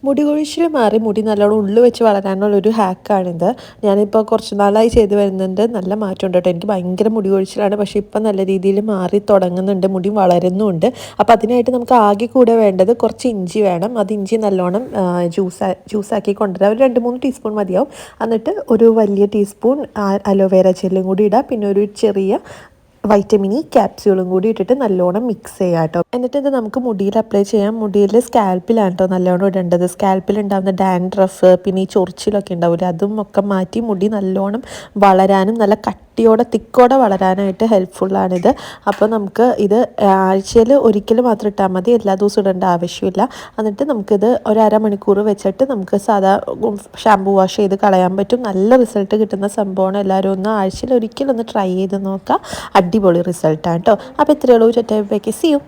മുടി കൊഴിച്ചിൽ മാറി മുടി നല്ലോണം ഉള്ളു വെച്ച് വളരാനുള്ളൊരു ഹാക്കാണിത്. ഞാനിപ്പോൾ കുറച്ച് നാളായി ചെയ്ത് വരുന്നുണ്ട്. നല്ല മാറ്റമുണ്ട് കേട്ടോ. എനിക്ക് ഭയങ്കര മുടി കൊഴിച്ചിലാണ്, പക്ഷേ ഇപ്പം നല്ല രീതിയിൽ മാറി തുടങ്ങുന്നുണ്ട്, മുടി വളരുന്നുമുണ്ട്. അപ്പോൾ അതിനായിട്ട് നമുക്ക് ആകെ കൂടെ വേണ്ടത് കുറച്ച് ഇഞ്ചി വേണം. അത് ഇഞ്ചി നല്ലോണം ജ്യൂസാക്കി കൊണ്ടുവരാം. ഒരു 2-3 ടീസ്പൂൺ മതിയാവും. എന്നിട്ട് ഒരു വലിയ ടീസ്പൂൺ അലോവേര ജെല്ലും കൂടി ഇടാം. പിന്നെ ഒരു ചെറിയ വൈറ്റമിൻ ഇ ക്യാപ്സ്യൂളും കൂടി ഇട്ടിട്ട് നല്ലോണം മിക്സ് ചെയ്യാം കേട്ടോ. എന്നിട്ട് ഇത് നമുക്ക് മുടിയിൽ അപ്ലൈ ചെയ്യാം. മുടിയിൽ സ്കാൽപ്പിലാണ് കേട്ടോ നല്ലോണം ഇടേണ്ടത്. സ്കാൽപ്പിൽ ഉണ്ടാകുന്ന ഡാൻഡ്രഫ്, പിന്നെ ഈ ചൊറിച്ചിലൊക്കെ ഉണ്ടാവില്ലേ, അതും ഒക്കെ മാറ്റി മുടി നല്ലോണം വളരാനും നല്ല തിക്കോടെ വളരാനായിട്ട് ഹെൽപ്ഫുള്ളാണിത്. അപ്പോൾ നമുക്ക് ഇത് ആഴ്ചയിൽ ഒരിക്കൽ മാത്രം ഇട്ടാൽ മതി, എല്ലാ ദിവസവും ഇടേണ്ട ആവശ്യമില്ല. എന്നിട്ട് നമുക്കിത് ഒരു അരമണിക്കൂർ വെച്ചിട്ട് നമുക്ക് സാധാ ഷാമ്പു വാഷ് ചെയ്ത് കളയാൻ പറ്റും. നല്ല റിസൾട്ട് കിട്ടുന്ന സംഭവമാണ്. എല്ലാവരും ആഴ്ചയിൽ ഒരിക്കലൊന്ന് ട്രൈ ചെയ്ത് നോക്കാം. അടിപൊളി റിസൾട്ടാണ് കേട്ടോ. അപ്പോൾ ഇത്രയേ ഉള്ളൂ. See U.